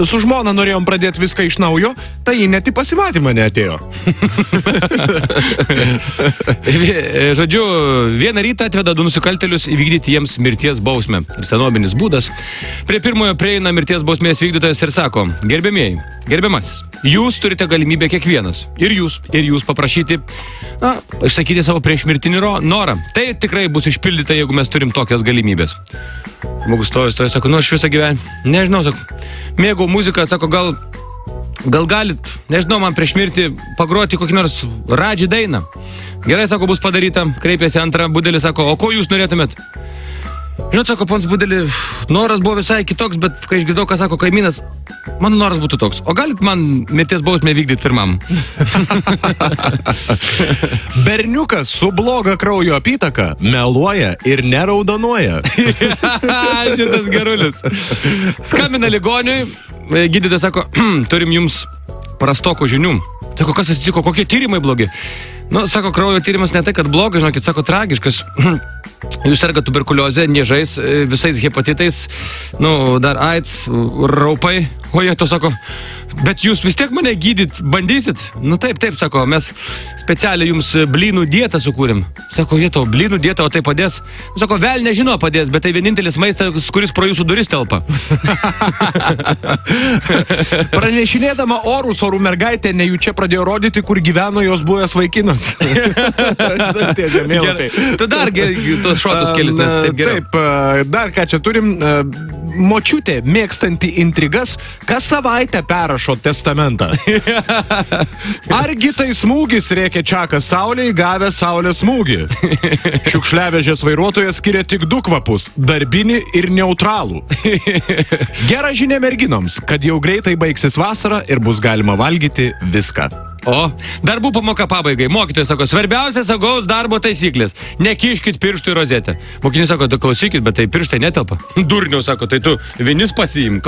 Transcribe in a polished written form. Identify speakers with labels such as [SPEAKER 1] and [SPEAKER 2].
[SPEAKER 1] Su žmona norėjom pradėti viską iš naujo, tai ji net į pasimatymą neatėjo.
[SPEAKER 2] Žodžiu, vieną rytą atveda du nusikaltėlius įvykdyti jiems mirties bausmę. Ir senovinis būdas. Prie pirmojo prieina mirties bausmės vykdytojas ir sako: Gerbiamieji, gerbiamasis, jūs turite galimybę kiekvienas, ir jūs paprašyti, išsakyti savo priešmirtinį norą. Tai tikrai bus išpildyta, jeigu mes turim tokias galimybės. Žmogus stoja, sako, aš visą gyvenimą, nežinau, sako, mėgau muziką, sako, gal galit, nežinau, man prieš mirtį pagroti kokį nors Radži dainą. Gerai, sako, bus padaryta, kreipėsi antrą budelį, sako, o ko jūs norėtumėt? Žinot, sako, pons budelį, noras buvo visai kitoks, bet kai išgirdau, ką sako kaimynas, mano noras būtų toks. O galit man mirties bausmę vykdyti pirmam?
[SPEAKER 1] Berniukas su bloga kraujo apytaka meluoja ir neraudonuoja.
[SPEAKER 2] Šitas gerulis. Skambina ligoniui, gydytojas sako, turim jums prastoko žinių. Sako, kas atsitiko, kokie tyrimai blogi? Sako, kraujo tyrimas ne tai, kad blogas, žinokit, sako, tragiškas. Jūs serga tuberkuliozė, niežais, visais hepatitais, dar AIDS, raupai. O jie to sako, bet jūs vis tiek mane gydyt bandysit? Taip, sako, mes specialiai jums blynų dietą sukūrėm. Sako, jie to blynų dietą, o tai padės? Sako, vėl nežino padės, bet tai vienintelis maistas, kuris pro jūsų duris telpa.
[SPEAKER 1] Pranešinėdama orų mergaitė nejučia pradėjo rodyti, kur gyveno jos buvęs vaikinas.
[SPEAKER 2] Tu dar tos šotus kelis, nes taip geriau.
[SPEAKER 1] Taip, dar ką čia turim. Močiutė mėgstanti intrigas, kas savaitę perrašo testamentą. Argi tai smūgis, rėkė Čakas Saulei, gavęs Saulės smūgį. Šiukšliavežės vairuotojas skiria tik du kvapus – darbinį ir neutralų. Gera žinia merginoms, kad jau greitai baigsis vasara ir bus galima valgyti viską.
[SPEAKER 2] O, darbų pamoka pabaigai. Mokytojas sako, svarbiausia saugaus darbo taisyklės. Nekiškit pirštų į rozetę. Mokinys sako, tu klausykit, bet tai pirštai netelpa. Durniau sako, tai tu vinis pasiimk.